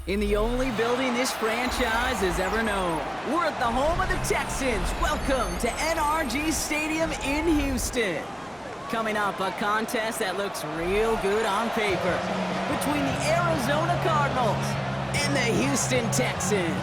In the only building this franchise has ever known. We're at the home of the Texans. Welcome to NRG Stadium in Houston. Coming up, a contest that looks real good on paper between the Arizona Cardinals and the Houston Texans.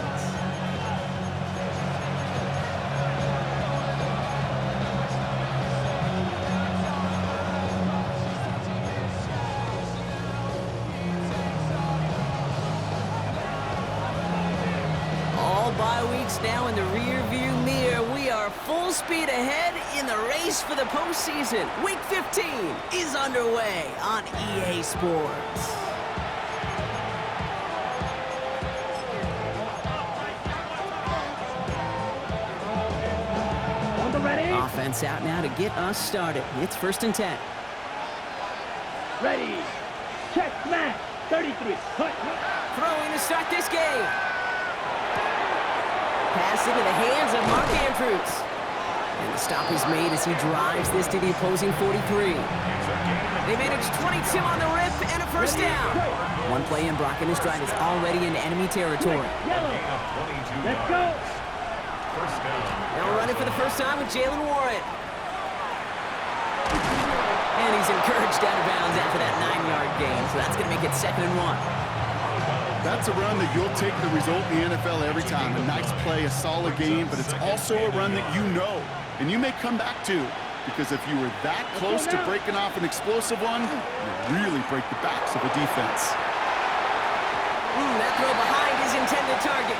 Bye weeks now in the rear-view mirror. We are full speed ahead in the race for the postseason. Week 15 is underway on EA Sports. Offense out now to get us started. It's 1st and 10. Ready. Check, smash. 33. Cut. Throwing to start this game. Pass into the hands of Mark Andrews. And the stop is made as he drives this to the opposing 43. They manage 22 on the rip and a first down. One play in, Brock, and his drive is already in enemy territory. Yellow. Let's go. Now running for the first time with Jalen Warren. And he's encouraged out of bounds after that 9-yard gain, so that's going to make it 2nd and 1. That's a run that you'll take the result in the NFL every time. A nice play, a solid game, but it's also a run that you know, and you may come back to, because if you were that close to breaking off an explosive one, you really break the backs of a defense. That throw behind his intended target.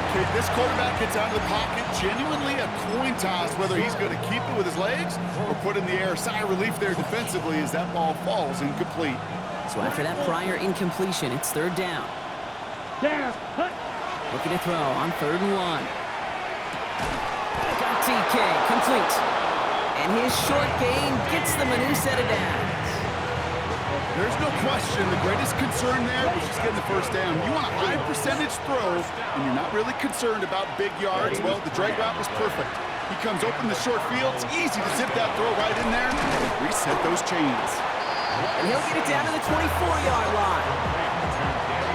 Okay, this quarterback gets out of the pocket, genuinely a coin toss whether he's going to keep it with his legs or put in the air. Sigh of relief there defensively as that ball falls incomplete. So after that prior incompletion, it's 3rd down. Down. Looking to throw on 3rd and 1. Got TK, complete. And his short gain gets them a new set of downs. There's no question the greatest concern there was just getting the first down. You want a high percentage throw, and you're not really concerned about big yards. Well, the drag route was perfect. He comes open the short field. It's easy to zip that throw right in there and reset those chains. And he'll get it down to the 24-yard line.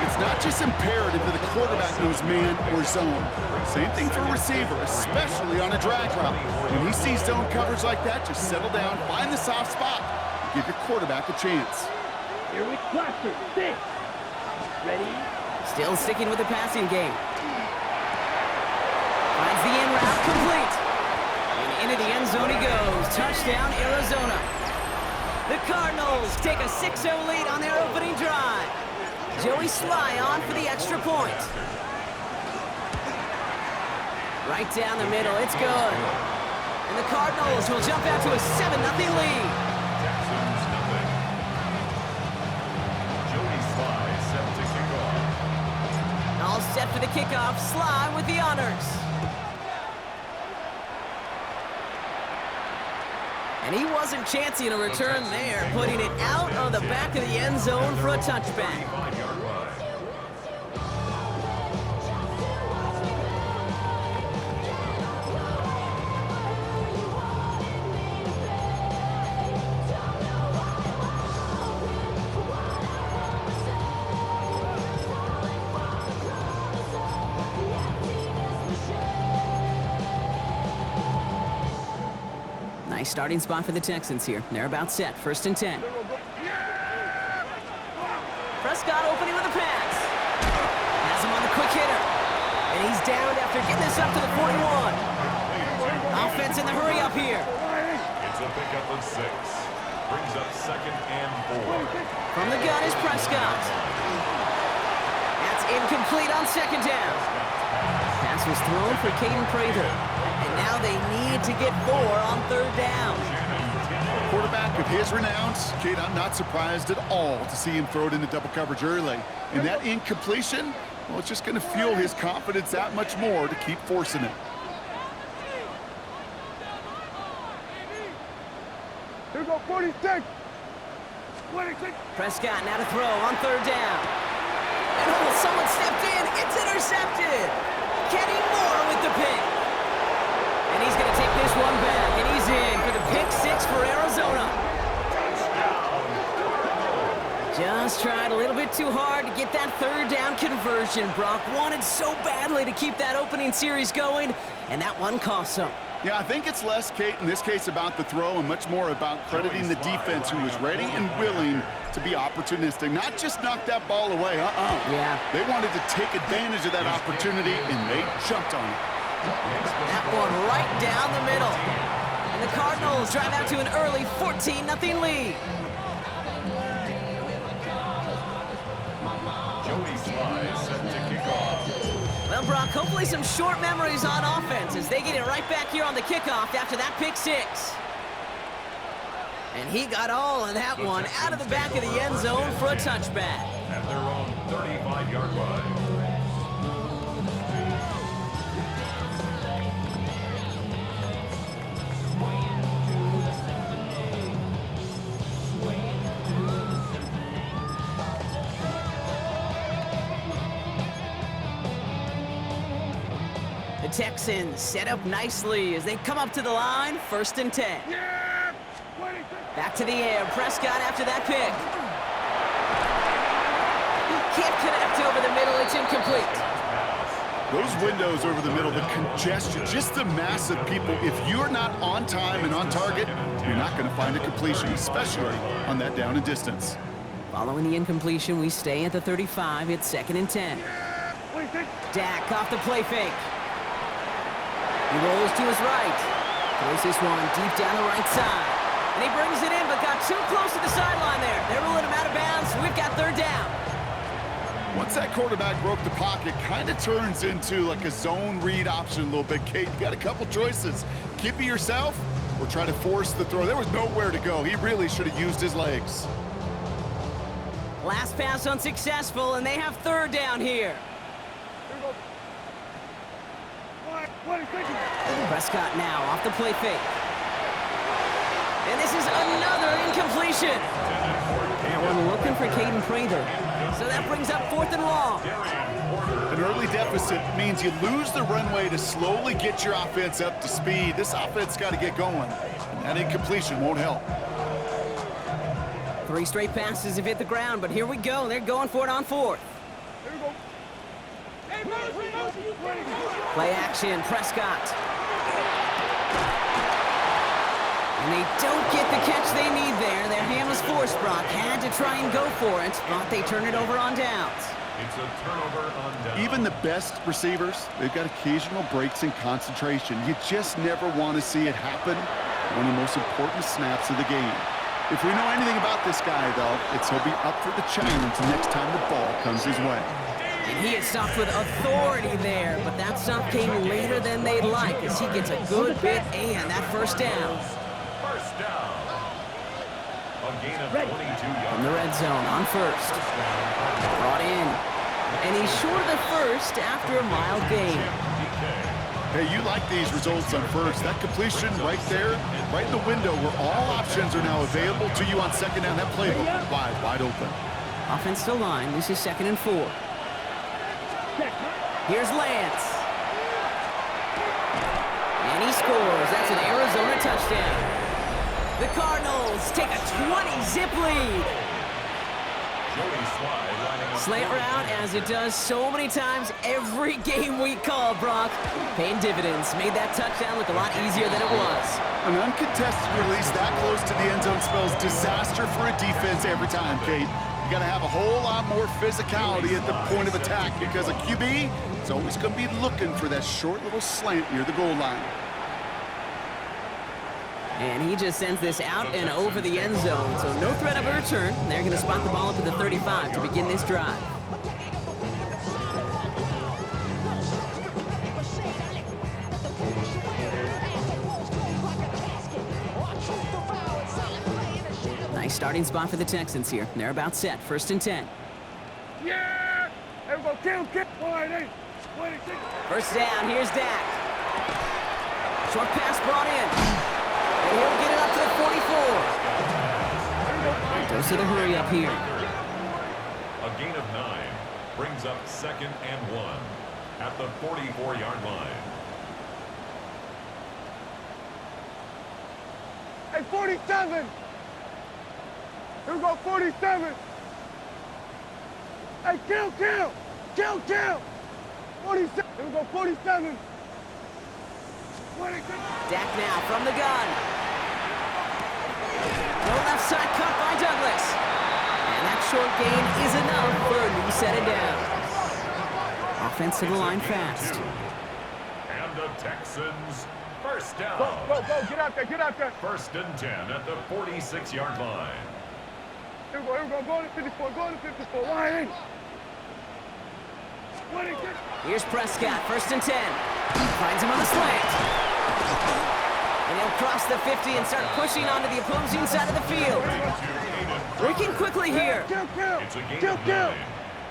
It's not just imperative that the quarterback knows man or zone. Same thing for a receiver, especially on a drag route. When he sees zone coverage like that, just settle down, find the soft spot, and give your quarterback a chance. Here we cluster. 6. Ready. Still sticking with the passing game. Finds the in route, complete. And into the end zone he goes. Touchdown, Arizona. The Cardinals take a 6-0 lead on their opening drive. Joey Sly on for the extra point. Right down the middle, it's good. And the Cardinals will jump out to a 7-0 lead. Joey Sly set to kick off. All set for the kickoff, Sly with the honors. And he wasn't chancing a return there, putting it out of the back of the end zone for a touchback. Nice starting spot for the Texans here. They're about set. 1st and 10. Prescott opening with a pass. Has him on the quick hitter. And he's down after getting this up to the 41. Offense in the hurry up here. It's a pickup of 6. Brings up 2nd and 4. From the gun is Prescott. That's incomplete on 2nd down. Pass was thrown for Caden Prather. And now they need to get 4 on 3rd down. Quarterback of his renown, Kate, I'm not surprised at all to see him throw it into double coverage early. And that incompletion, well, it's just going to fuel his confidence that much more to keep forcing it. Here go 46. 26. Prescott now to throw on 3rd down. And someone stepped in. It's intercepted. Kenny Moore with the pick. And he's going to take this one back, and he's in for the pick 6 for Arizona. Just tried a little bit too hard to get get that third down conversion. Brock wanted so badly to keep that opening series going, and that one cost him. Yeah, I think it's less, Kate, in this case about the throw and much more about crediting the defense who was ready and willing to be opportunistic, not just knock that ball away. Yeah. They wanted to take advantage of that opportunity, and they jumped on it. That one right down the middle. And the Cardinals drive out to an early 14-0 lead. Jody Sly set to kick off. Well, Brock, hopefully some short memories on offense as they get it right back here on the kickoff after that pick six. And he got all of that one out of the back of the end zone for a touchback. At their own 35-yard line. The Texans set up nicely as they come up to the line, 1st and 10. Back to the air, Prescott after that pick. Can't connect over the middle, it's incomplete. Those windows over the middle, the congestion, just the mass of people. If you're not on time and on target, you're not going to find a completion, especially on that down and distance. Following the incompletion, we stay at the 35. It's 2nd and 10. Dak off the play fake. He rolls to his right. Throws this one deep down the right side. And he brings it in, but got too close to the sideline there. They're ruling him out of bounds. We've got 3rd down. Once that quarterback broke the pocket, kind of turns into like a zone read option a little bit, Kate. You got a couple choices. Keep it yourself or try to force the throw. There was nowhere to go. He really should have used his legs. Last pass unsuccessful, and they have 3rd down here. Prescott now off the play fake. And this is another incompletion. One looking for Caden Prather. So that brings up 4th and long. An early deficit means you lose the runway to slowly get your offense up to speed. This offense got to get going, and that incompletion won't help. 3 straight passes have hit the ground, but here we go. They're going for it on 4th. Play action, Prescott. And they don't get the catch they need there. Their hand was forced, Brock. Had to try and go for it, but they turn it over on downs. It's a turnover on downs. Even the best receivers, they've got occasional breaks in concentration. You just never want to see it happen on the most important snaps of the game. If we know anything about this guy, though, it's he'll be up for the challenge next time the ball comes his way. And he is stopped with authority there, but that stop came later than they'd like as he gets a good bit and that 1st down. First down. A gain of 22 yards. From the red zone on 1st. Brought in. And he's short of the 1st after a mild gain. Hey, you like these results on 1st. That completion right there, right in the window where all options are now available to you on 2nd down. That playbook wide open. Offensive line. This is 2nd and 4. Here's Lance. And he scores. That's an Arizona touchdown. The Cardinals take a 20-zip lead. Slant route, as it does so many times every game we call, Brock. Paying dividends. Made that touchdown look a lot easier than it was. An uncontested release that close to the end zone spells disaster for a defense every time, Kate. You got to have a whole lot more physicality at the point of attack because a QB is always going to be looking for that short little slant near the goal line. And he just sends this out and over the end zone, so no threat of a return. They're going to spot the ball up at the 35 to begin this drive. Nice starting spot for the Texans here. They're about set. 1st and 10. Yeah! Everybody kill. 1st down. Here's Dak. Short pass brought in. And he'll get it up to the 44. Goes to the hurry up here. A gain of 9 brings up 2nd and 1 at the 44-yard line. Hey, 47! Here we go, 47! Hey, kill! Kill! 47. Here we go, 47. Dak now from the gun. No left side cut by Douglas. And that short gain is enough for a new set of downs. Offense to the line fast. And the Texans first down. Go, get out there. First and 10 at the 46-yard line. Here we go, go to 54, line in. Here's Prescott, first and 10. Finds him on the slant. And he'll cross the 50 and start pushing onto the opposing side of the field. Working quickly here. It's a gain of 9.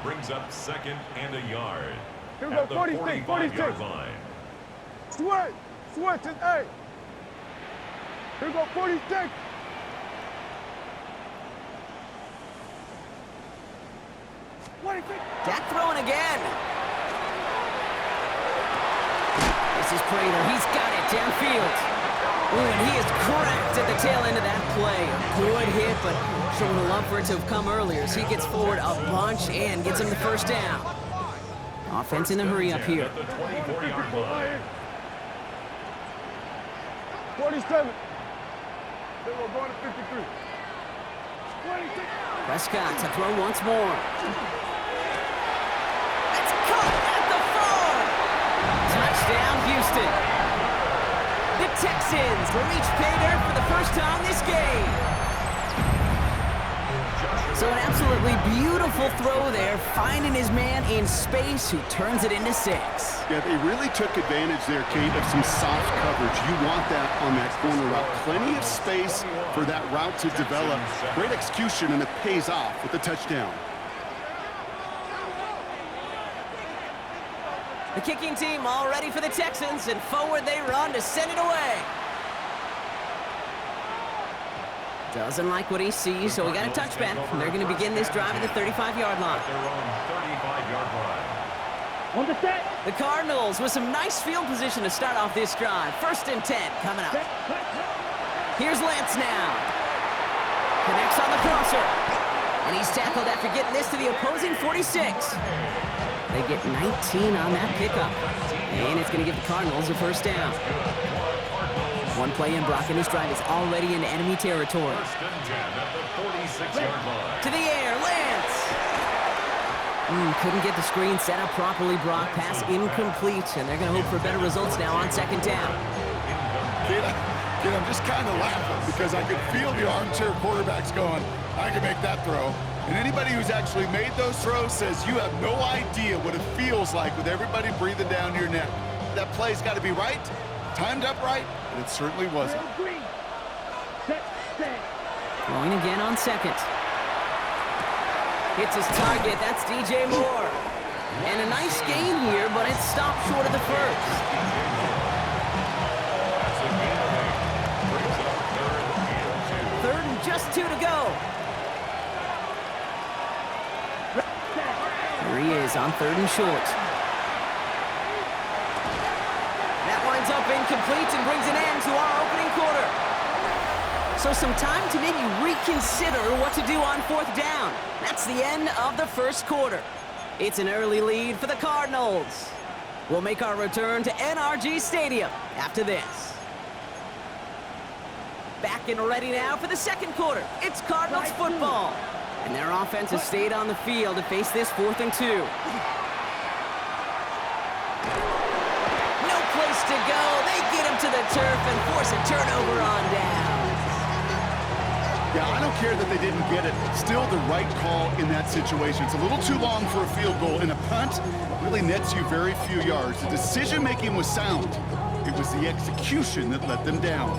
Brings up second and a yard. Here we go, At the 46. 45-yard line. Switch, hey. Here we go, 46. Dak throwing again. This is Prater. He's got it downfield. Ooh, and he is cracked at the tail end of that play. A good hit, but showing a love for it to have come earlier as he gets forward a bunch and gets him the first down. Offense in a hurry up here. At the 24-yard line. 47. Then we're going to 53. 26. Prescott to throw once more. That's caught at the 4. Touchdown, Houston. The Texans reach pay dirt for the first time this game. So an absolutely beautiful throw there, finding his man in space who turns it into 6. Yeah, they really took advantage there, Kate, of some soft coverage. You want that on that corner route. Plenty of space for that route to develop. Great execution, and it pays off with the touchdown. The kicking team all ready for the Texans, and forward they run to send it away. Doesn't like what he sees, so we got a touchback. They're going to begin this drive at the 35-yard line. Their own 35-yard line. On the set. The Cardinals with some nice field position to start off this drive. First and 10 coming up. Here's Lance now. Connects on the crosser. And he's tackled after getting this to the opposing 46. They get 19 on that pickup. And it's going to give the Cardinals a first down. One play in, Brock, and his drive is already in enemy territory. First and 10 at the 46-yard line. To the air, Lance! Couldn't get the screen set up properly, Brock. Pass incomplete, and they're going to hope for better results now on second down. Kate, I'm just kind of laughing because I can feel the armchair quarterbacks going, I can make that throw. And anybody who's actually made those throws says you have no idea what it feels like with everybody breathing down your neck. That play's got to be right, timed up right, and it certainly wasn't. Throwing again on second. Hits his target, that's DJ Moore. And a nice gain here, but it stopped short of the first. That's a gain of 8. Brings up third and 2. 3rd and just 2 to go. Here he is on 3rd and short. That winds up incomplete and brings an end to our opening quarter. So some time to maybe reconsider what to do on 4th down. That's the end of the first quarter. It's an early lead for the Cardinals. We'll make our return to NRG Stadium after this. Back and ready now for the second quarter. It's Cardinals football. And their offense has stayed on the field to face this 4th and 2. No place to go. They get him to the turf and force a turnover on down. Yeah, I don't care that they didn't get it. Still the right call in that situation. It's a little too long for a field goal, and a punt really nets you very few yards. The decision-making was sound. It was the execution that let them down.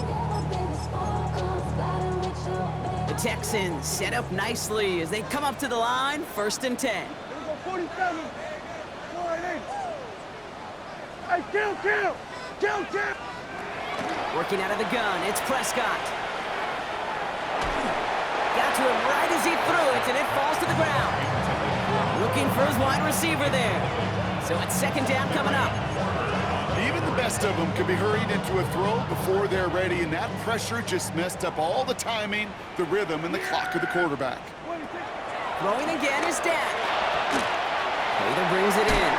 The Texans set up nicely as they come up to the line, 1st and 10. Here we go, 47. Hey, kill! Working out of the gun, it's Prescott. Got to him right as he threw it, and it falls to the ground. Looking for his wide receiver there. So it's 2nd down coming up. Even the best of them could be hurried into a throw before they're ready, and that pressure just messed up all the timing, the rhythm, and the clock of the quarterback. Throwing again is Dak. Either brings it in.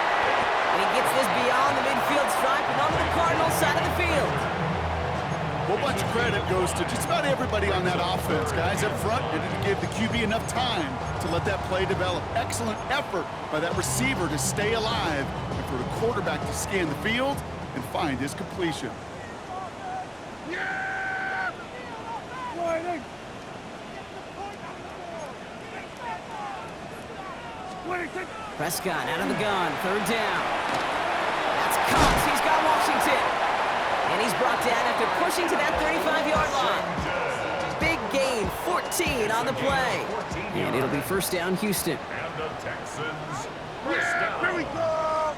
And he gets this beyond the midfield stripe and onto the Cardinals side of the field. A whole bunch of credit goes to just about everybody on that offense. Guys up front didn't give the QB enough time to let that play develop. Excellent effort by that receiver to stay alive and for the quarterback to scan the field and find his completion. Prescott out of the gun, third down. That's caught. He's got Washington. And he's brought down after pushing to that 35-yard line. Big gain, 14 on the play. And it'll be first down, Houston. And the Texans first down. Here we go.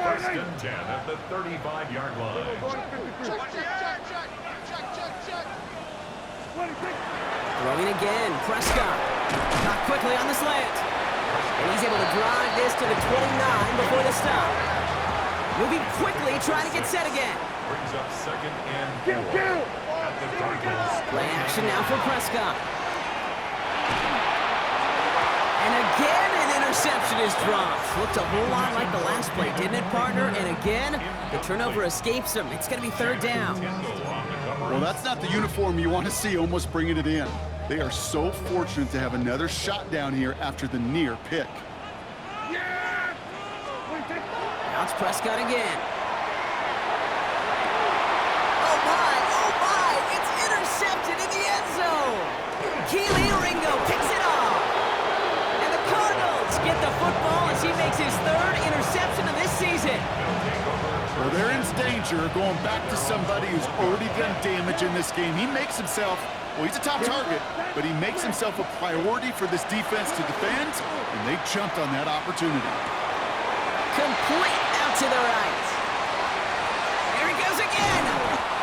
First and 10 at the 35-yard line. Throwing again, Prescott. Caught quickly on the slant. And he's able to drive this to the 29 before the stop. Moving quickly, trying to get set again. Brings up second and 4 at the Cardinals. Play action now for Prescott. And again, an interception is dropped. Looked a whole lot like the last play, didn't it, partner? And again, the turnover escapes him. It's going to be third down. Well, that's not the uniform you want to see almost bringing it in. They are so fortunate to have another shot down here after the near pick. Now it's Prescott again. Oh my, it's intercepted in the end zone. Keely Ringo picks it off. And the Cardinals get the football as he makes his third interception of this season. Well, they're in danger going back to somebody who's already done damage in this game. He makes himself, well, he's a top target, but he makes himself a priority for this defense to defend, and they jumped on that opportunity. Complete out to the right. Here he goes again.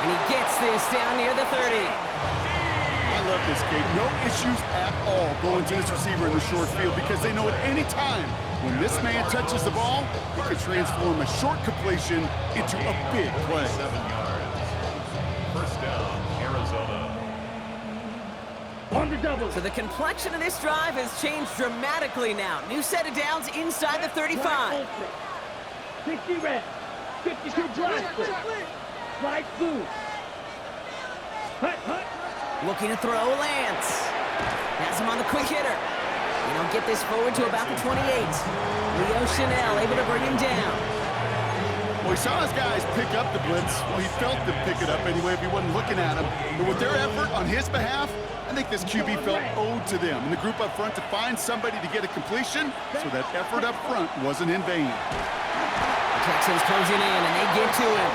And he gets this down near the 30. I love this, Kate. No issues at all going to this receiver in the short field because they know at any time when this man touches the ball, he could transform a short completion into a big play. 7 yards. First down, Arizona. On the double. So the complexion of this drive has changed dramatically now. New set of downs inside the 35. 60 red. 52 drive. Slide blue. Hut. Looking to throw, Lance. Has him on the quick hitter. And he'll get this forward to about the 28. Leo Chanel able to bring him down. Well, he saw his guys pick up the blitz. Well, he felt them pick it up anyway if he wasn't looking at him. But with their effort on his behalf, I think this QB felt owed to them and the group up front to find somebody to get a completion, so that effort up front wasn't in vain. The Texans closing in, and they get to him.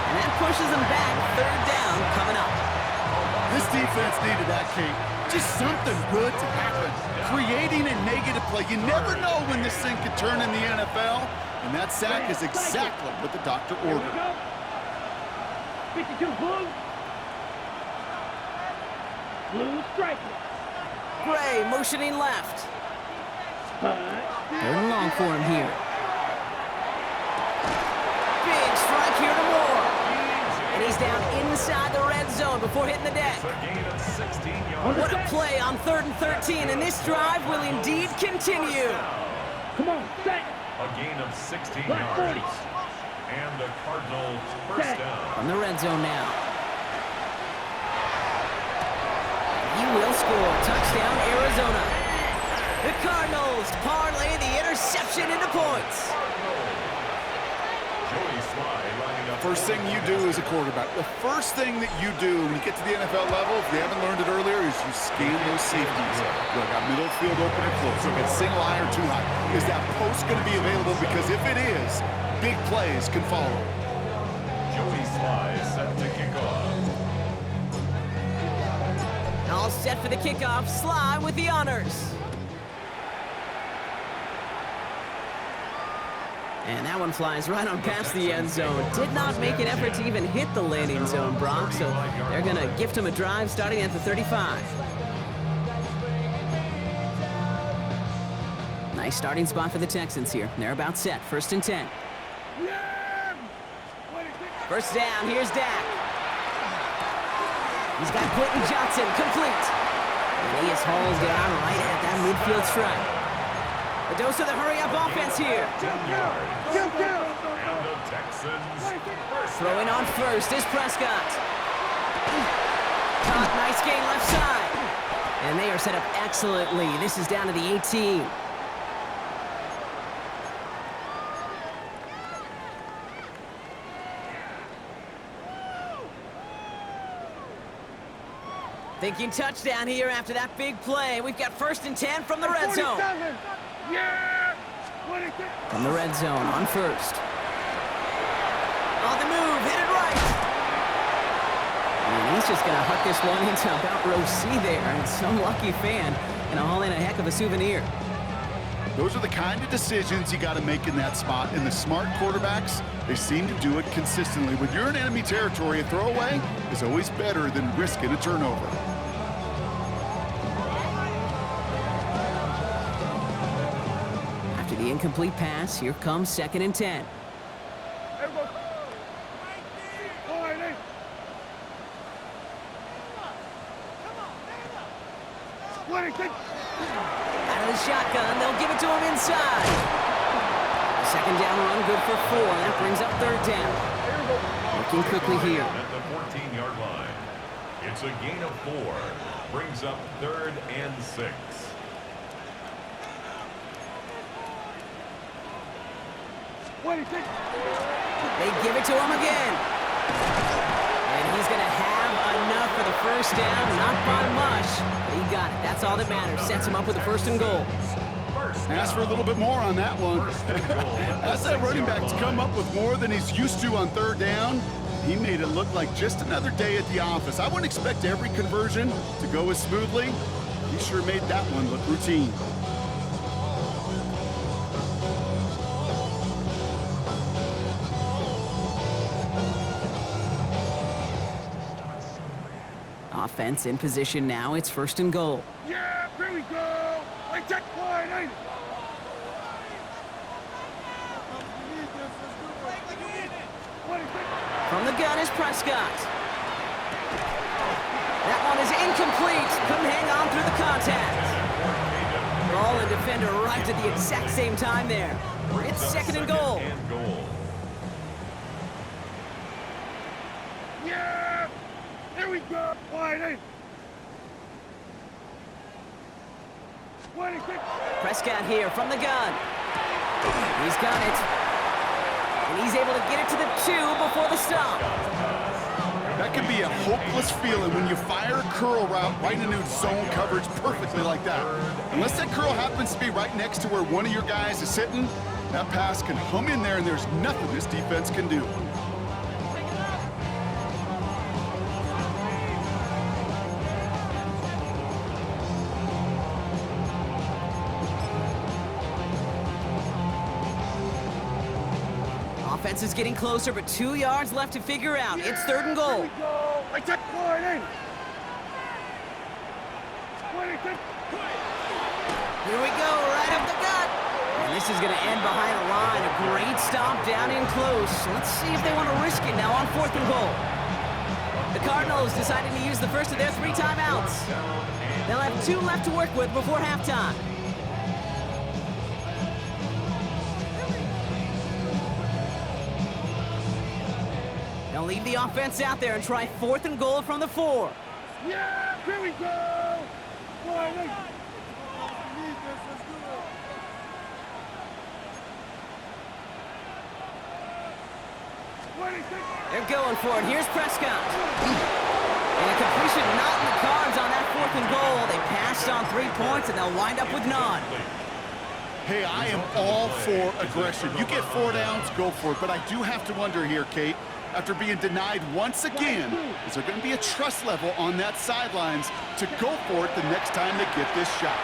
And that pushes them back. Third down coming up. This defense needed that, Kate. Just something good to happen. Creating a negative play. You never know when this thing could turn in the NFL, and that sack is exactly what the doctor ordered. 52 blue. Blue striker. Gray motioning left. Third and long for him here. Big strike here to Moore. And he's down inside the red zone before hitting the deck. A gain of 16 yards. What a play on 3rd and 13, and this drive will indeed continue. Come on, set. A gain of 16 yards. And the Cardinals first down. From the red zone now. He will score. Touchdown, Arizona. The Cardinals parlay the interception into points. Joey Sly lining up. First thing you do as a quarterback, the first thing that you do when you get to the NFL level, if you haven't learned it earlier, is you scan those safeties. Do I got middle field open or close? Do I got single high or too high? Is that post going to be available? Because if it is, big plays can follow. Joey Sly set to kick off. All set for the kickoff. Sly with the honors. And that one flies right on past the end zone. Did not make an effort to even hit the landing zone, Brock. So they're going to gift him a drive starting at the 35. Nice starting spot for the Texans here. They're about set. 1st and 10. First down. Here's Dak. He's got Quentin Johnson complete. And he is hauled down right at that midfield stripe. The dose of the hurry-up offense here. Jump down. And the Texans first Throwing on first is Prescott. Caught, nice gain left side. And they are set up excellently. This is down to the 18. Thinking touchdown here after that big play. We've got 1st and 10 from the red zone. 47. Yeah. 26. From the red zone on first. On the move, hit it right. And he's just going to huck this one into about row C there. And some lucky fan going to haul in a heck of a souvenir. Those are the kind of decisions you got to make in that spot. And the smart quarterbacks, they seem to do it consistently. When you're in enemy territory, a throwaway is always better than risking a turnover. After the incomplete pass, here comes 2nd and 10. Everybody. All right, hey. What is it? Out of the shotgun, they'll give it to him inside. 2nd down run, good for 4. That brings up 3rd down. Working quickly here. at the 14-yard line. It's a gain of 4. Brings up 3rd and 6. What is it? They give it to him again. And he's going to have enough for the 1st down. Not by much, but he got it. That's all that matters. Sets him up with a 1st and goal. Ask for a little bit more on that one. As that running back's come up with more than he's used to on 3rd down, he made it look like just another day at the office. I wouldn't expect every conversion to go as smoothly. He sure made that one look routine. Offense in position now. It's 1st and goal. Yeah, here we go. Like that line, ain't it? What is it? From the gun is Prescott. That one is incomplete. Couldn't hang on through the contact. Ball and defender right at the exact same time there. It's 2nd and goal. Yeah! Here we go. Wide, ain't it? What is it? Prescott here from the gun. He's got it. And he's able to get it to the 2 before the stop. That can be a hopeless feeling when you fire a curl route right into zone coverage perfectly like that. Unless that curl happens to be right next to where one of your guys is sitting, that pass can hum in there and there's nothing this defense can do. Offense is getting closer, but 2 yards left to figure out. It's 3rd and goal. Here we go. Like that line, ain't it? What is it? Here we go, right up the gut. And this is going to end behind a line. A great stop down in close. Let's see if they want to risk it now on 4th and goal. The Cardinals decided to use the first of their 3 timeouts. They'll have 2 left to work with before halftime. They'll leave the offense out there and try 4th and goal from the 4. Yeah, here we go. Wide, ain't it? What is it? They're going for it. Here's Prescott. And a completion not in the cards on that 4th and goal. They passed on 3 points, and they'll wind up with none. Hey, I am all for aggression. You get 4 downs, go for it. But I do have to wonder here, Kate, after being denied once again, is there going to be a trust level on that sidelines to go for it the next time they get this shot?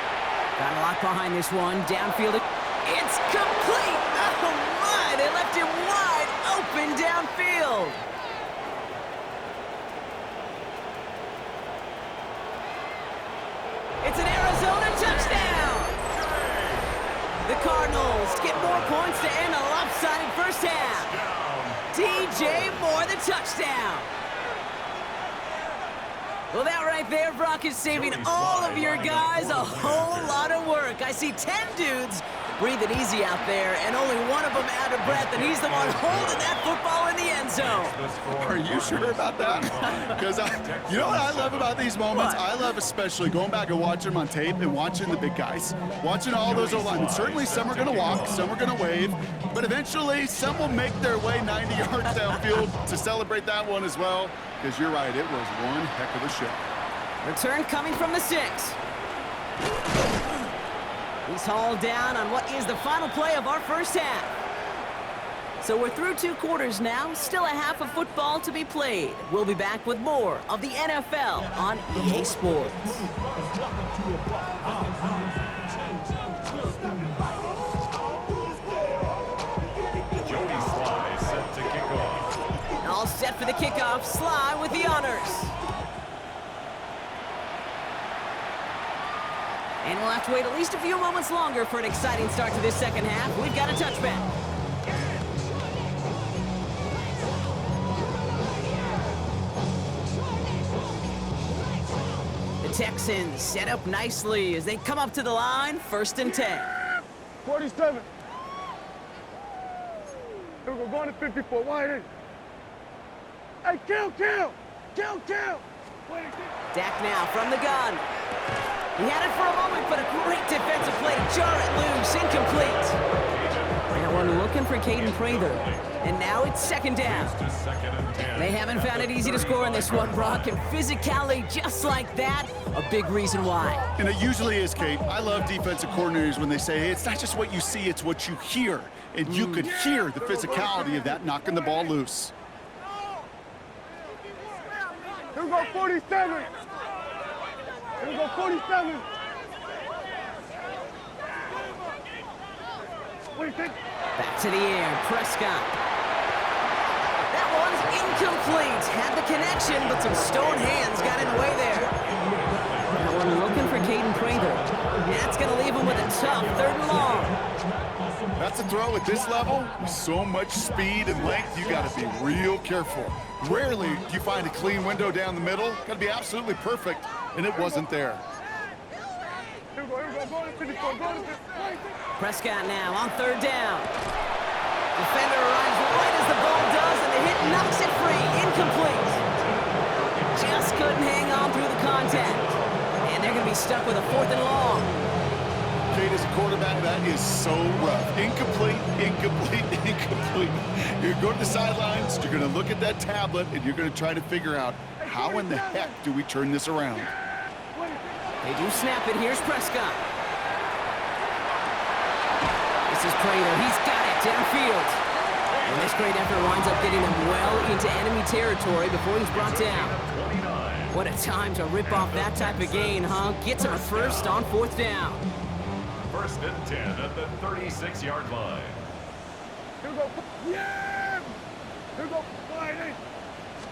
Got a lot behind this one. Downfield. It's complete. Oh, my. They left him wide open downfield. It's an Arizona touchdown. The Cardinals get more points to end a lopsided first half. DJ Moore, the touchdown. Well, that right there, Brock, is saving all of your guys a whole lot of work. I see 10 dudes breathing easy out there, and only one of them out of breath, and he's the one holding that football in the end zone. Are you sure about that? Because you know what I love about these moments? What? I love especially going back and watching them on tape and watching the big guys. Watching all those O-linemen. Certainly some are going to walk, some are going to wave, but eventually some will make their way 90 yards downfield to celebrate that one as well. Because you're right, it was one heck of a show. Return coming from the 6. He's hauled down on what is the final play of our first half. So we're through 2 quarters now, still a half of football to be played. We'll be back with more of the NFL on EA Sports. Jody Sly set to kick off. All set for the kickoff. Sly with the honors. And we'll have to wait at least a few moments longer for an exciting start to this second half. We've got a touchback. The Texans set up nicely as they come up to the line, 1st and 10. 47. Here we go, going to 54, wide in. Hey, kill! Wait, Dak now from the gun. He had it for a moment, but a great defensive play to jar it loose, incomplete. That one looking for Caden Prather. And now it's 2nd down. To 2nd and 10. They haven't found it easy to score in this one, Brock, and physicality just like that, a big reason why. And it usually is, Kate. I love defensive coordinators when they say, hey, it's not just what you see, it's what you hear. And you could hear the physicality of that knocking the ball loose. Here we go, 47. Here we go, 47. Wait, Back to the air, Prescott. That one's incomplete. Had the connection, but some stone hands got in the way there. That one looking for Caden Prather. That's going to leave him with a tough 3rd and long. That's a throw at this level. With so much speed and length, you got to be real careful. Rarely do you find a clean window down the middle. Got to be absolutely perfect, and it wasn't there. Here we go, going to 54, going to 54. Prescott now on 3rd down. Defender arrives right as the ball does, and the hit knocks it free. Incomplete. Just couldn't hang on through the contact. And they're going to be stuck with a 4th and long. Kate, as a quarterback, that is so rough. Incomplete. You're going to the sidelines, you're going to look at that tablet, and you're going to try to figure out how in the heck do we turn this around. They do snap it. Here's Prescott. This is Prater. He's got it downfield. And this great effort winds up getting him well into enemy territory before he's brought down. What a time to rip off that type of gain, huh? Gets him a first on 4th down. 1st and 10 at the 36-yard line. Here we go. Yeah! Here we go. Wide in.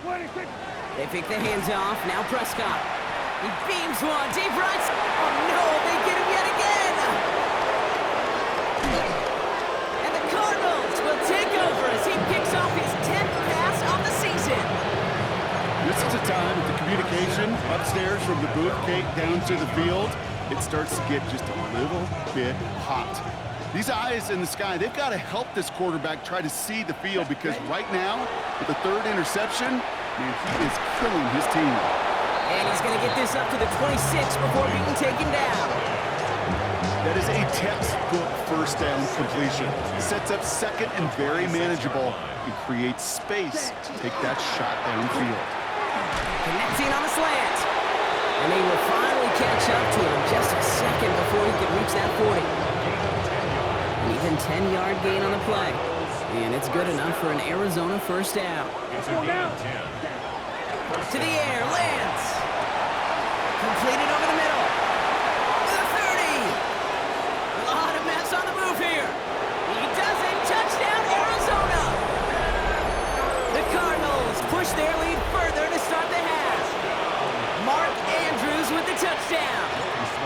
26. They pick the hands off. Now Prescott. He beams one. Deep right. Oh, no. They get him yet again. And the Cardinals will take over as he picks off his 10th pass of the season. This is a time that the communication upstairs from the booth, Kate, down to the field, it starts to get just a little bit hot. These eyes in the sky, they've got to help this quarterback try to see the field, because right now, with the 3rd interception, man, he is killing his team. And he's going to get this up to the 26 before being taken down. That is a textbook 1st down completion. Sets up 2nd and very manageable, and creates space to take that shot downfield. Connecting on the slant. And they will finally catch up to him just a second before he could reach that 40. An even 10-yard gain on the play. And it's good enough for an Arizona 1st down. It's a gain of 10. To the air, lands. Completed over the middle. To the 30. A lot of mess on the move here. He does it. Touchdown, Arizona. The Cardinals push their lead further to start the half. Mark Andrews with the touchdown.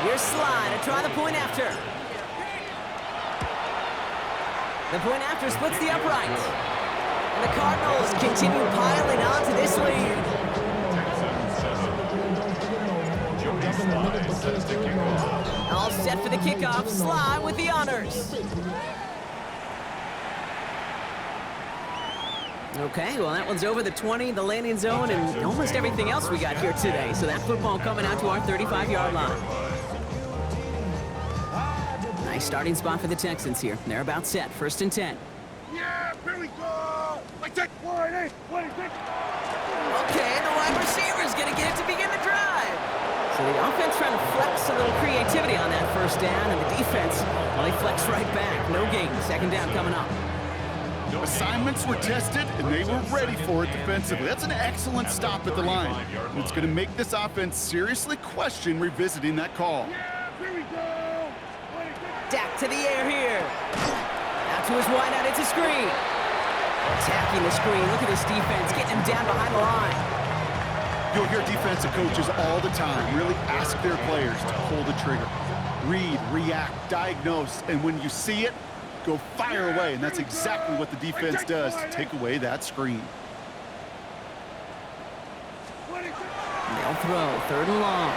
Here's Sly to try the point after. The point after splits the upright. And the Cardinals continue piling on to this lead. Texans 7. Jody Sly sets to kick off. All set for the kickoff. Sly with the honors. Okay, well, that one's over the 20, the landing zone, and almost everything else we got here today. So that football coming out to our 35-yard line. Nice starting spot for the Texans here. They're about set. 1st and 10. Yeah, here we go. I take 1-8. 1-8. Okay, the wide receiver's going to get it to begin the drive. So the offense trying to flex a little creativity on that 1st down, and the defense, well, they flex right back. No gain. 2nd down coming up. Assignments were tested, and they were ready for it defensively. That's an excellent stop at the line. It's going to make this offense seriously question revisiting that call. Yeah, here we go. Dak to the air here. Out to his wideout. It's a screen. Attacking the screen. Look at this defense getting him down behind the line. You'll hear defensive coaches all the time really ask their players to pull the trigger. Read, react, diagnose, and when you see it, go fire away, and that's exactly what the defense does to take away that screen. They'll throw. 3rd and long.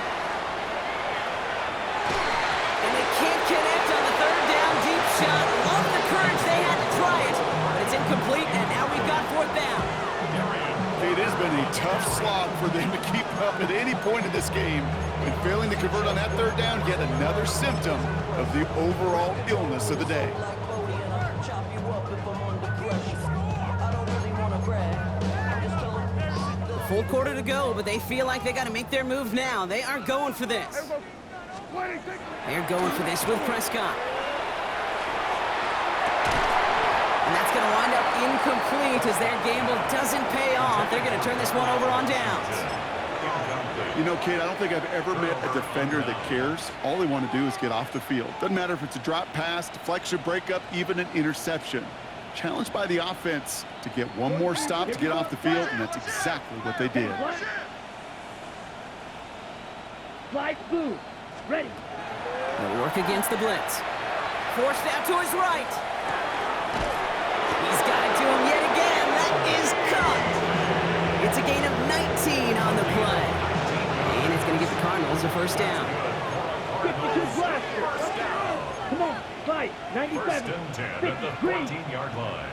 And they can't connect on the 3rd down deep shot. Love the courage they had to try it, but it's incomplete, and now we've got 4th down. It has been a tough slog for them to keep up at any point in this game, and failing to convert on that 3rd down, yet another symptom of the overall illness of the day. Full quarter to go, but they feel like they got to make their move now. They are going for this. They're going for this with Prescott. And that's going to wind up incomplete as their gamble doesn't pay off. They're going to turn this one over on downs. You know, Kate, I don't think I've ever met a defender that cares. All they want to do is get off the field. Doesn't matter if it's a drop pass, deflection, breakup, even an interception. Challenged by the offense to get one more stop to get off the field, and that's exactly what they did. Slide blue. Ready. They'll work against the blitz. Forced out to his right. He's got it to him yet again. That is cut. It's a gain of 19 on the play. And it's going to give the Cardinals a 1st down. 52 blaster. Come on, slide. 97. 1st and 10 at the 14-yard line.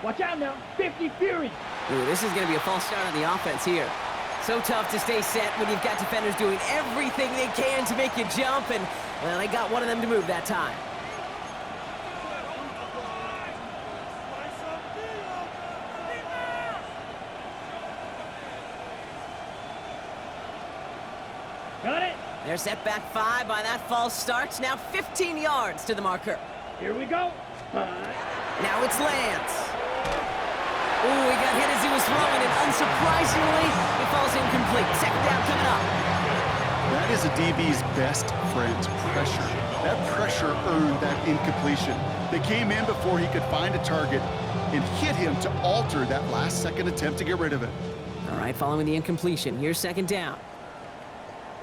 Watch out now. 50 Fury. Ooh, this is going to be a false start on the offense here. So tough to stay set when you've got defenders doing everything they can to make you jump, and, well, they got one of them to move that time. Got it. They're set back 5 by that false start. Now 15 yards to the marker. Here we go. Now it's Lance. Ooh, he got hit as he was throwing, and unsurprisingly, it falls incomplete. 2nd down coming up. That is a DB's best friend, pressure. That pressure earned that incompletion. They came in before he could find a target and hit him to alter that last-second attempt to get rid of it. All right, following the incompletion, here's 2nd down.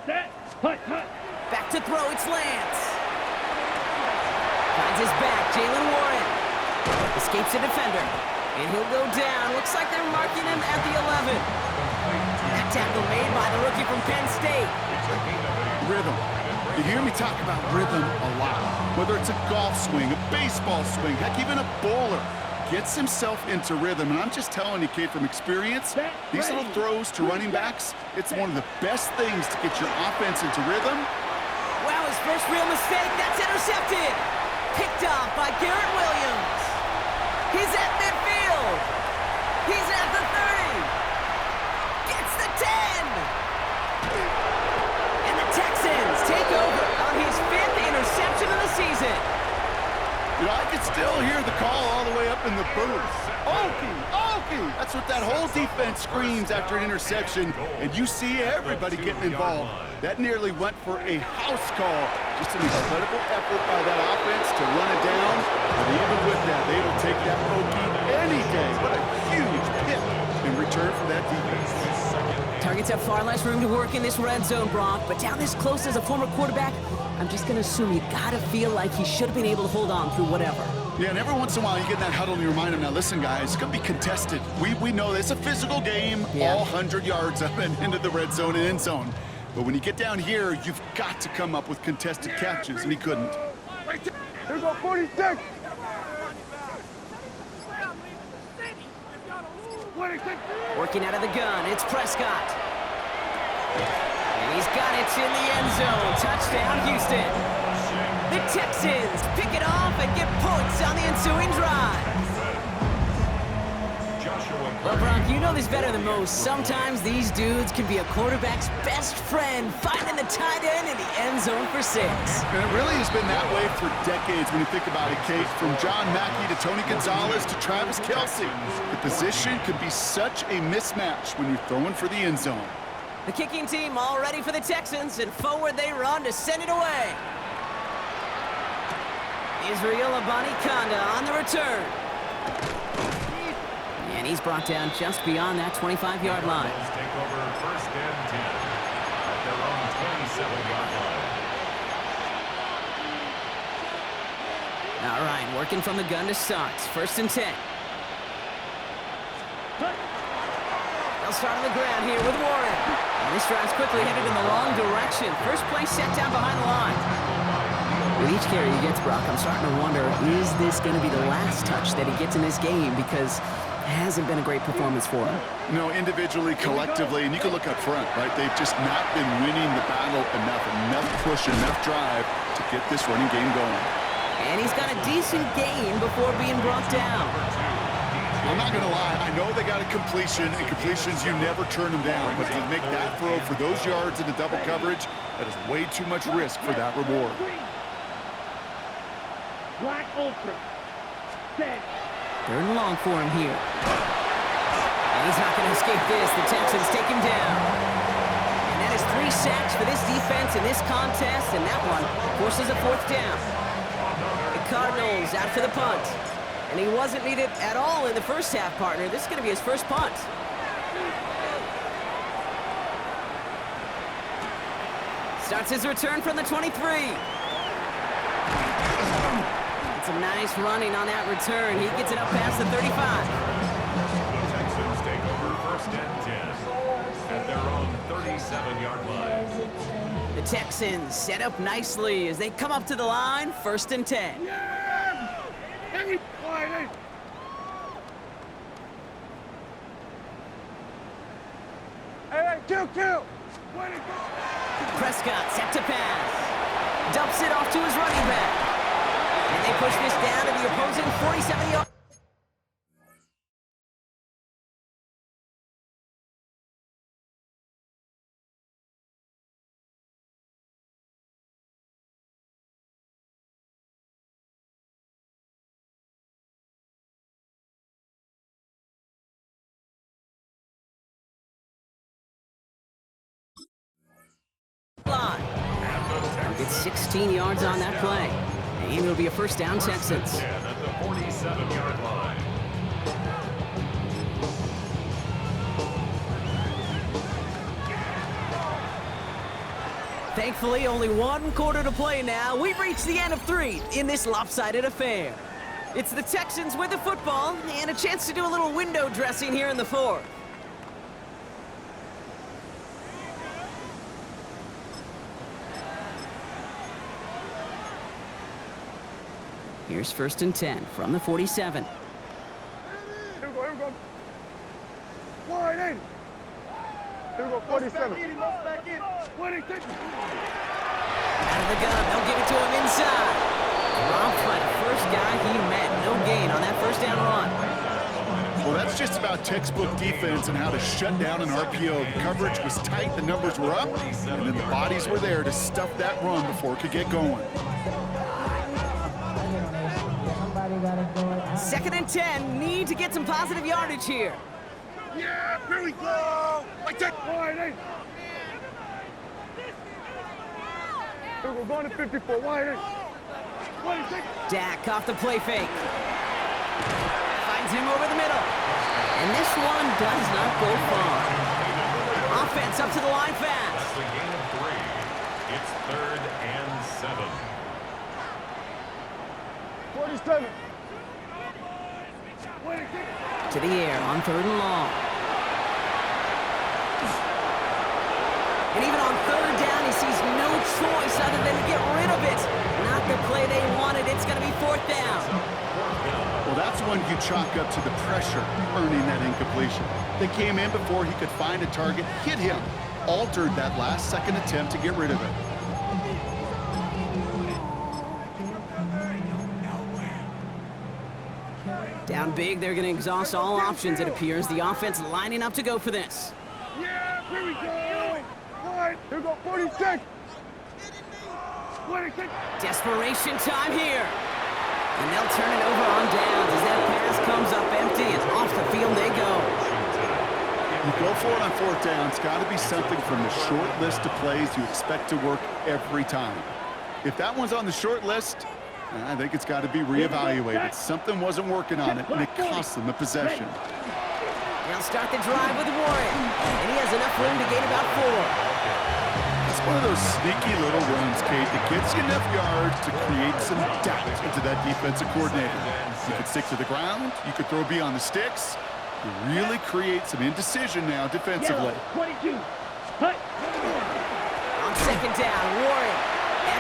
Set. Hut, hut. Back to throw, it's Lance. Finds his back, Jalen Warren. Escapes a defender, and he'll go down. Looks like they're marking him at the 11. That tackle made by the rookie from Penn State. Rhythm. You hear me talk about rhythm a lot. Whether it's a golf swing, a baseball swing, heck, even a bowler gets himself into rhythm. And I'm just telling you, Kate, from experience, these little throws to running backs, it's one of the best things to get your offense into rhythm. Wow, his first real mistake. That's intercepted. Picked off by Garrett Williams. He's at midfield. He's at the 30. Gets the 10. And the Texans take over on his 5th interception of the season. You know, I can still hear the call all the way up in the booth. Okie, Okie! That's what that whole defense screams after an interception, and you see everybody getting involved. That nearly went for a house call. Just an incredible effort by that offense to run it down, but even with that, they will take that Okie any day. What a huge pick in return for that defense. Targets have far less room to work in this red zone, Brock, but down this close as a former quarterback, I'm just going to assume you got to feel like he should have been able to hold on through whatever. Yeah, and every once in a while you get that huddle and you remind him, now listen, guys, it's going to be contested. We know this. It's a physical game, all 100 yards up and into the red zone and end zone. But when you get down here, you've got to come up with contested catches, and he couldn't. Here go 46. 26. Working out of the gun, it's Prescott. And he's got it in the end zone. Touchdown, Houston. The Texans pick it off and get points on the ensuing drive. Well, Brock, you know this better than most. Sometimes these dudes can be a quarterback's best friend, finding the tight end in the end zone for 6. And it really has been that way for decades when you think about it, Kate. From John Mackey to Tony Gonzalez to Travis Kelce. The position could be such a mismatch when you're throwing for the end zone. The kicking team all ready for the Texans, and forward they run to send it away. Israel Abanikanda on the return. And he's brought down just beyond that 25-yard line. Take over first and 10 at their own 27-yard line. All right, working from the gun to start. First and 10. They'll start on the ground here with Warren. And this drive's quickly headed in the wrong direction. First play set down behind the line. With each carry he gets, Brock, I'm starting to wonder, is this going to be the last touch that he gets in this game? Because it hasn't been a great performance for him. No, individually, collectively, and you can look up front, right? They've just not been winning the battle enough push, enough drive to get this running game going. And he's got a decent gain before being brought down. I'm not going to lie, I know they got a completion, and completions, you never turn them down. But to make that throw for those yards in the double coverage, that is way too much risk for that reward. Black Ultra. Set. Third and long for him here. And he's not going to escape this. The Texans take him down. And that is 3 sacks for this defense in this contest, and that one forces a 4th down. The Cardinals out for the punt. And he wasn't needed at all in the first half, partner. This is going to be his first punt. Starts his return from the 23. Some nice running on that return. He gets it up past the 35. The Texans take over first and 10 at their own 37-yard line. The Texans set up nicely as they come up to the line, first and 10. Yeah! Hey, Friday. Hey, kill. Prescott set to pass. Dumps it off to his running back. And they push this down to the opposing 47-yard. Line. Gets 16 yards on that play. And it'll be a first down, Texans. At the 47-yard line. Thankfully, only 1 quarter to play now. We've reached the end of 3 in this lopsided affair. It's the Texans with the football and a chance to do a little window dressing here in the 4th. Here's first and 10 from the 47. Here we go. Wide in. Here we go, 47. 26. Out of the gun, they'll give it to him inside. Romped by the first guy he met. No gain on that first down run. Well, that's just about textbook defense and how to shut down an RPO. The coverage was tight, the numbers were up, and then the bodies were there to stuff that run before it could get going. Second and 10, need to get some positive yardage here. Yeah, here we go. Like that. Wide in. Here we go, going to 54. Wide in. 26. Dak off the play fake. Finds him over the middle. And this one does not go far. Off offense up to the line fast. That's a gain of 3. It's 3rd and 7. 47. To the air on 3rd and long. And even on 3rd down, he sees no choice other than to get rid of it. Not the play they wanted. It's going to be 4th down. Well, that's when you chalk up to the pressure earning that incompletion. They came in before he could find a target, hit him, altered that last-second attempt to get rid of it. Down big, they're going to exhaust all options, it appears. The offense lining up to go for this. Yeah, here we go. All right, here we go, 46. 26. Desperation time here. And they'll turn it over on downs as that pass comes up empty and off the field they go. You go for it on 4th down. It's got to be something from the short list of plays you expect to work every time. If that one's on the short list, I think it's got to be reevaluated. Something wasn't working on it, and it cost them the possession. They'll start the drive with Warren, and he has enough room to gain about 4. It's one of those sneaky little runs, Kate, that gets you enough yards to create some doubt into that defensive coordinator. You could stick to the ground. You could throw beyond the sticks. You really create some indecision now defensively. 22. On 2nd down, Warren.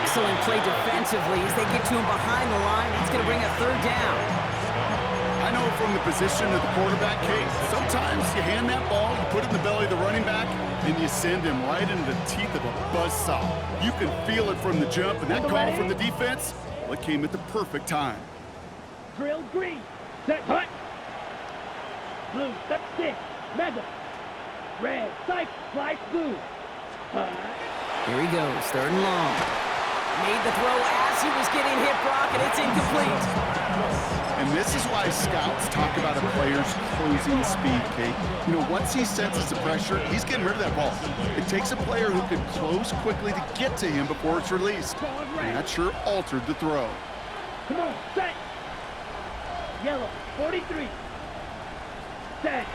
Excellent play defensively as they get to him behind the line. That's going to bring a 3rd down. I know from the position of the quarterback, Kate, sometimes you hand that ball, you put it in the belly of the running back, and you send him right into the teeth of a buzzsaw. You can feel it from the jump, and that call from the defense, well, it came at the perfect time. Drill green. Set. Hut. Blue. Step 6. Mega. Red. Psych. Fly blue. Here he goes, 3rd and long. Made the throw as he was getting hit, Brock, and it's incomplete. And this is why scouts talk about a player's closing speed, Kate. You know, once he senses the pressure, he's getting rid of that ball. It takes a player who can close quickly to get to him before it's released. And that sure altered the throw. Come on, set. Yellow, 43. Set.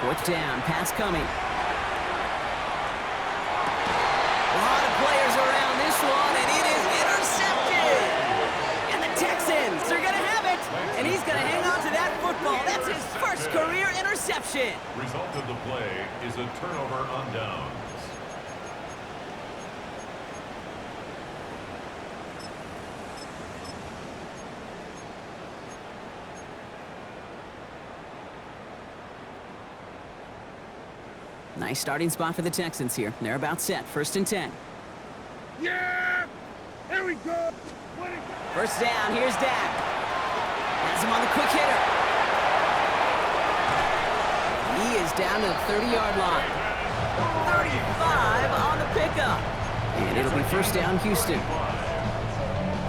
4th down, pass coming. A lot of players around this one, and it is intercepted. And the Texans are going to have it. And he's going to hang on to that football. That's his first career interception. Result of the play is a turnover on downs. Nice starting spot for the Texans here. They're about set. 1st and 10. Yeah! Here we go! 1st down. Here's Dak. Has him on the quick hitter. He is down to the 30-yard line. 35 on the pickup. And it'll be 1st down, Houston.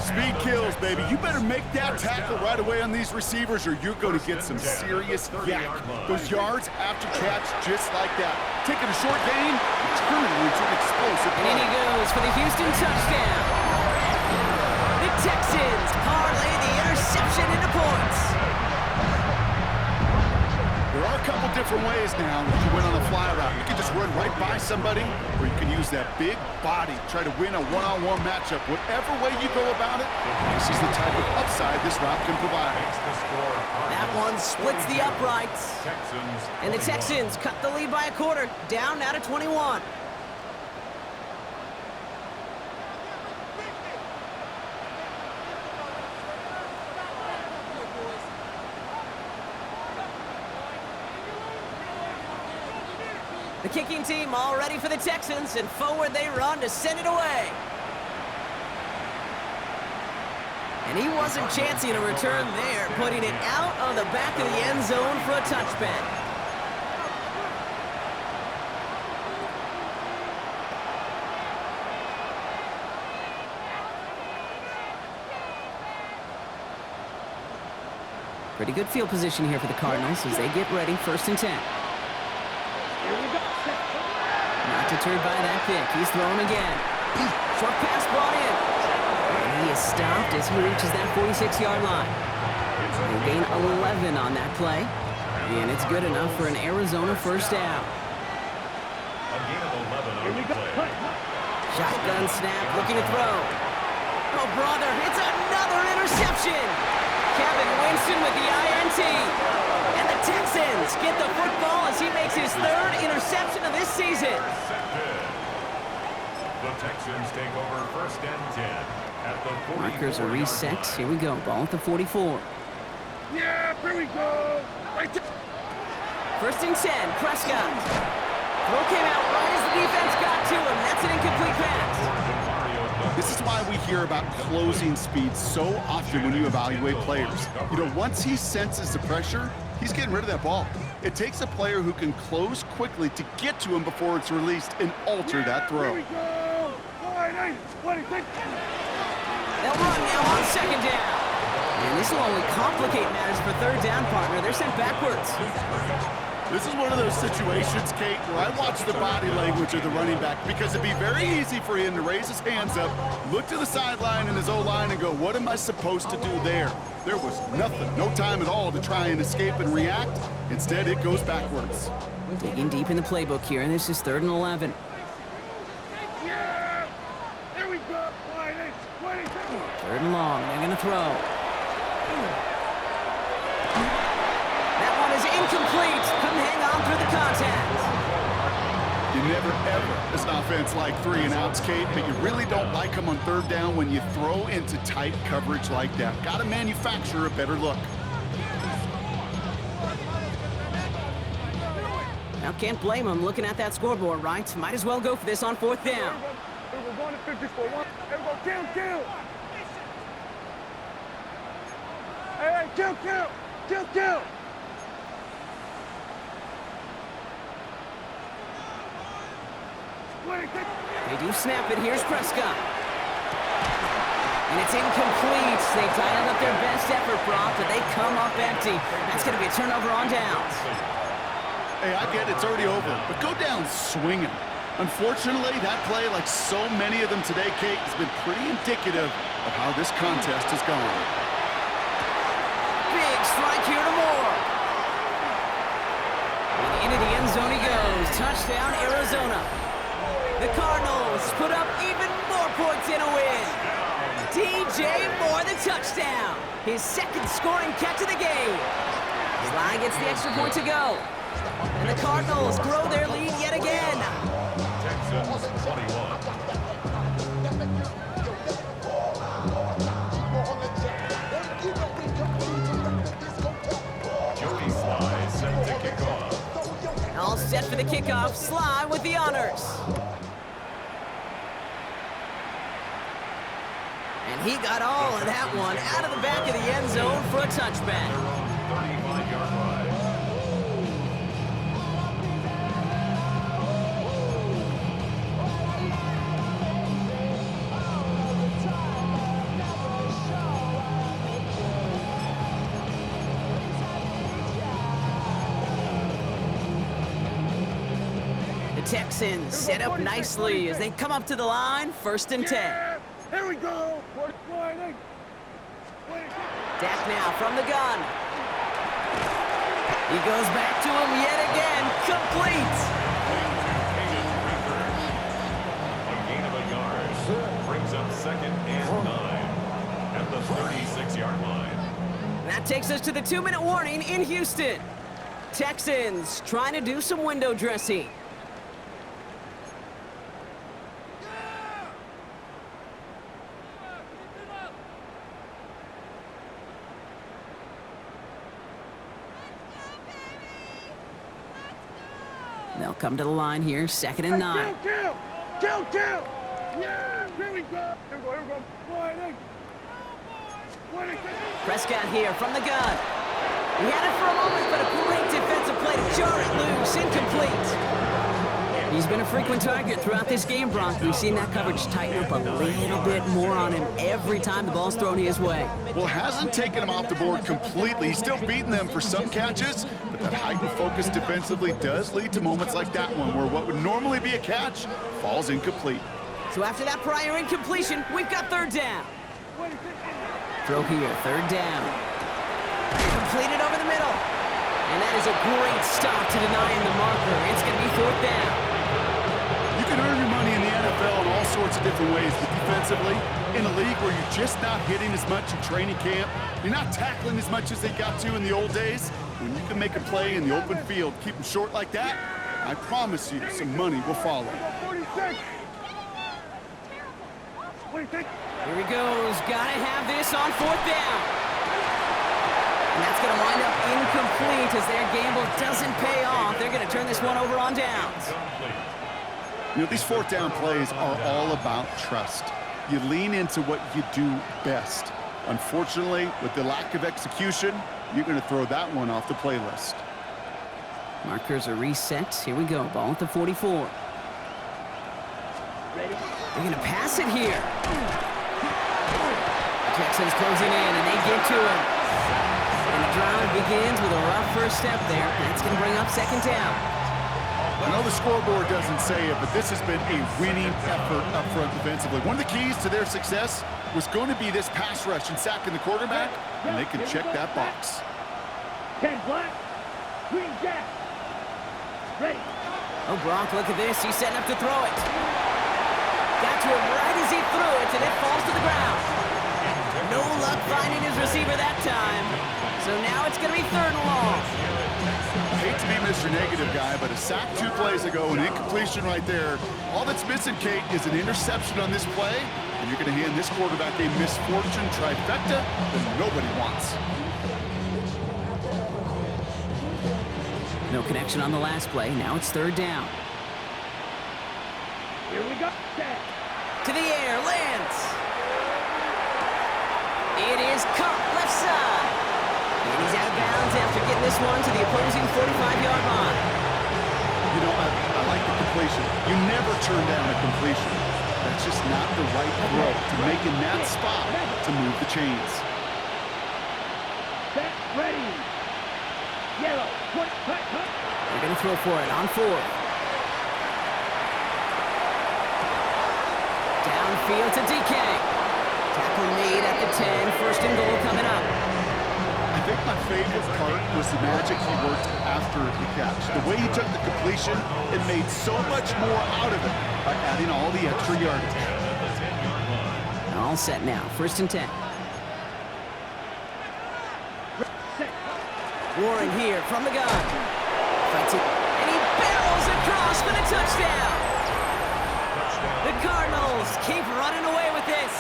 Speed kills, baby. You better make that tackle right away on these receivers or you're going to get some serious yak. Those yards after catch just like that. Taking a short gain, turning it into an explosive And in play. he goes for the Houston touchdown. The Texans parlay the interception into points. There are a couple different ways now that you win on a fly route. You can just run right by somebody, or you can use that big body, try to win a one-on-one matchup. Whatever way you go about it, this is the type of upside this route can provide. That one splits the uprights. And the Texans cut the lead by a quarter, down now to 21. The kicking team all ready for the Texans, and forward they run to send it away. And he wasn't chancing a return there, putting it out on the back of the end zone for a touchback. Pretty good field position here for the Cardinals as they get ready, 1st and 10. Not deterred by that pick. He's thrown again. Short pass brought in. And he is stopped as he reaches that 46-yard line. He'll gain 11 on that play. And it's good enough for an Arizona 1st down. A gain of 11 on the play. Shotgun snap, looking to throw. Oh, brother, it's another interception. Kevin Winston with the INT. And the Texans get the football as he makes his third interception of this season. Intercepted. The Texans take over first and 10 at the 44-yard Markers are reset. line. Here we go. Ball at the 44. Yeah, here we go. Right there. First and 10, Prescott. Throw came out right as the defense got to him. That's an incomplete pass. This is why we hear about closing speed so often when you evaluate players. You know, once he senses the pressure, he's getting rid of that ball. It takes a player who can close quickly to get to him before it's released and alter that Here throw. we go. 26. They'll run now on second down. And this will only complicate matters for third down, partner. They're sent backwards. This is one of those situations, Kate, where I watch the body language of the running back because it'd be very easy for him to raise his hands up, look to the sideline in his O-line and go, what am I supposed to do there? There was nothing, no time at all to try and escape and react. Instead, it goes backwards. Digging deep in the playbook here, and this is 3rd and 11. Yeah. Here we go. 26. 3rd and long. They're going to throw. That one is incomplete. Couldn't hang on through the contact. You never, ever, as an offense, like 3 and outs, Kate, but you really don't like them on 3rd down when you throw into tight coverage like that. Got to manufacture a better look. Now, can't blame him looking at that scoreboard, right? Might as well go for this on 4th down. We're going to 50 for 1. Here we go. Kill. Hey, kill. They do snap it. Here's Prescott. And it's incomplete. They dialed up their best effort, Brock, but they come up empty. That's going to be a turnover on downs. Hey, I get it's already over, but go down swinging. Unfortunately, that play, like so many of them today, Kate, has been pretty indicative of how this contest has gone. Big strike here to Moore. And into the end zone he goes. Touchdown, Arizona. The Cardinals put up even more points in a win. DJ Moore, the touchdown. His 2nd scoring catch of the game. Sly gets the extra point to go. And the Cardinals grow their lead yet again. Texans 21. Joey Sly set to kick off. All set for the kickoff. Sly with the honors. And he got all of that one out of the back of the end zone for a touchback. 35-yard line. The Texans set up nicely as they come up to the line, 1st and 10. Yeah. Here we go. 26. Dak now from the gun. He goes back to him yet again. Complete. A gain of a yard. Brings up 2nd and 9 at the 36-yard line. That takes us to the 2-minute warning in Houston. Texans trying to do some window dressing. They'll come to the line here, 2nd and 9. Kill. Yeah, here we go. Here we go. 26. Prescott here from the gun. He had it for a moment, but a great defensive play to jar it loose. Incomplete. He's been a frequent target throughout this game, Brock. We've seen that coverage tighten up a little bit more on him every time the ball's thrown his way. Well, hasn't taken him off the board completely. He's still beating them for some catches, but that heightened focus defensively does lead to moments like that one where what would normally be a catch falls incomplete. So after that prior incompletion, we've got 3rd down. Throw here, 3rd down. Completed over the middle. And that is a great stop to denying the marker. It's going to be 4th down. can earn your money in the NFL in all sorts of different ways, but defensively, in a league where you're just not hitting as much in training camp, you're not tackling as much as they got to in the old days, when you can make a play in the open field, keep them short like that, I promise you some money will follow. 46. Here he goes. Gotta have this on 4th down. And that's going to wind up incomplete as their gamble doesn't pay off. They're going to turn this one over on downs. You know, these 4th down plays are all about trust. You lean into what you do best. Unfortunately, with the lack of execution, you're going to throw that one off the playlist. Markers are reset. Here we go. Ball at the 44. They're going to pass it here. Texans closing in, and they get to him. And the drive begins with a rough first step there. That's going to bring up 2nd down. I know the scoreboard doesn't say it, but this has been a winning effort up front defensively. One of the keys to their success was going to be this pass rush and sacking the quarterback, and they can check that box. 10 black, green jack. Ready. Oh, Gronk, look at this. He's setting up to throw it. Got to him right as he threw it, and it falls to the ground. No luck finding his receiver that time. So now it's going to be 3rd and long. I hate to be Mr. Negative guy, but a sack 2 plays ago, an incompletion right there. All that's missing, Kate, is an interception on this play, and you're going to hand this quarterback a misfortune trifecta that nobody wants. No connection on the last play. Now it's 3rd down. Here we go. To the air, lands. It is caught left side. And he's out of bounds after getting this one to the opposing 45-yard line. You know, I like the completion. You never turn down a completion. That's just not the right throw to make in that spot to move the chains. Set, ready. Yellow. They're going to throw for it on 4th. Downfield to DK. Tackle made at the 10. 1st and goal coming up. I think my favorite part was the magic he worked after the catch. The way he took the completion and made so much more out of it by adding all the extra yardage. All set now. 1st and 10. Warren here from the gun. Fights it. And he barrels across for the touchdown. The Cardinals keep running away with this.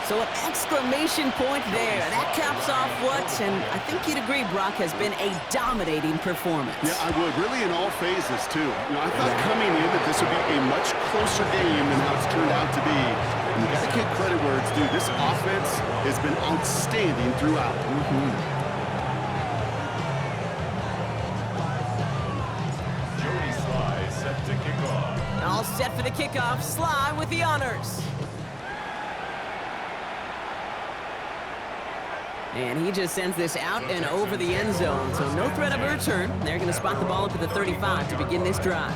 So an exclamation point there. That caps off what, and I think you'd agree, Brock, has been a dominating performance. Yeah, I would. Really in all phases, too. You know, I thought coming in that this would be a much closer game than how it's turned out to be. And you got to give credit where it's due. This offense has been outstanding throughout. Jody Sly set to kick off. All set for the kickoff. Sly with the honors. And he just sends this out and over the end zone, so no threat of a return. They're going to spot the ball up at the 35 to begin this drive.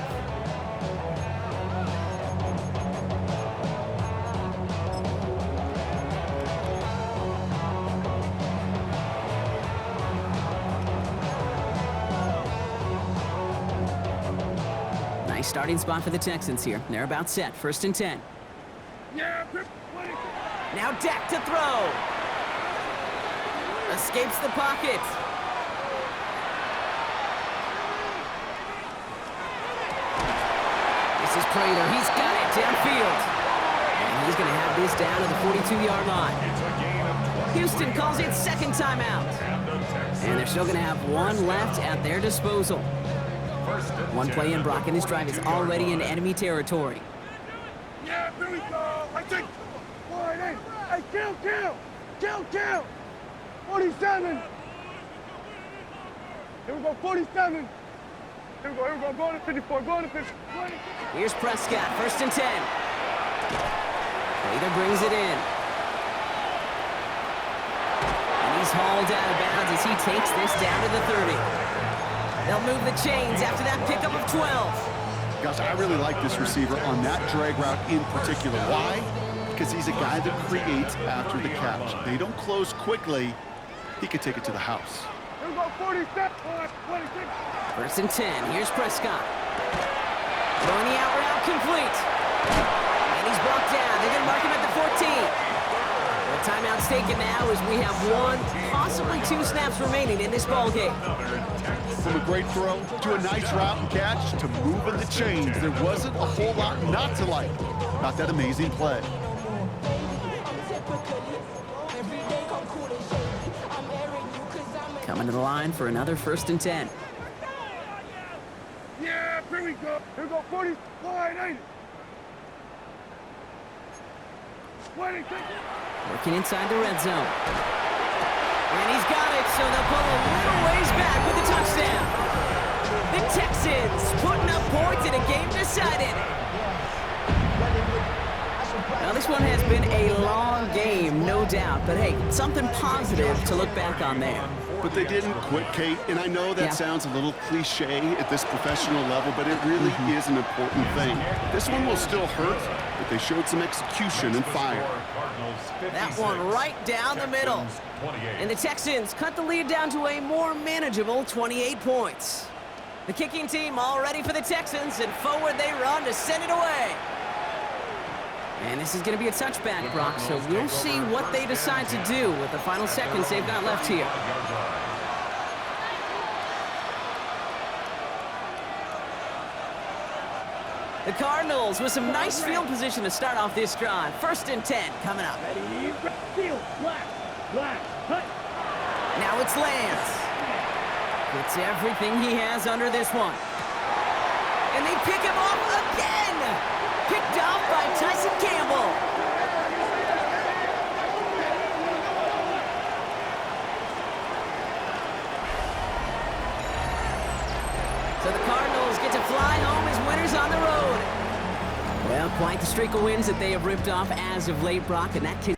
Nice starting spot for the Texans here. They're about set. 1st and 10. Yeah, Now Dak to throw. Escapes the pocket. This is Prater. He's got it downfield. And he's going to have this down to the 42-yard line. Houston calls it 2nd timeout. And they're still going to have 1 left at their disposal. 1 play in, Brock, and this drive is already in enemy territory. Yeah, here we go. I think. Line 8. Hey, kill. 47. Here we go, 47. Here we go, going to 54, going to 50. Here's Prescott, 1st and 10. Prater brings it in. And he's hauled out of bounds as he takes this down to the 30. They'll move the chains after that pickup of 12. Gosh, I really like this receiver on that drag route in particular. Why? Because he's a guy that creates after the catch. They don't close quickly. He could take it to the house. Here we go, 47, 26. 1st and 10. Here's Prescott. Throwing the out route complete. And he's brought down. They're going to mark him at the 14. The timeout's taken now as we have 1, possibly 2 snaps remaining in this ball game. From a great throw to a nice route and catch to moving the chains, there wasn't a whole lot not to like. Not that amazing play. Coming to the line for another 1st and 10. Yeah, here we go. Here we go, 40, line 80. Waiting, take it. Working inside the red zone. And he's got it, so they'll pull a little ways back with the touchdown. The Texans putting up points in a game decided. Now, this one has been a long game, no doubt. But, hey, something positive to look back on there. But they didn't quit, Kate, and I know that sounds a little cliche at this professional level, but it really is an important thing. This one will still hurt, but they showed some execution and fire. That one right down the middle. And the Texans cut the lead down to a more manageable 28 points. The kicking team all ready for the Texans, and forward they run to send it away. And this is going to be a touchback, Brock, so we'll see what they decide to do with the final seconds they've got left here. The Cardinals with some nice field position to start off this drive. 1st and 10 coming up. Ready, field, black, cut. Now it's Lance. Gets everything he has under this one. And they pick him off again. Picked off by Tyson Campbell. So the Cardinals get to fly home as winners on the road. Well, quite the streak of wins that they have ripped off as of late, Brock, and that can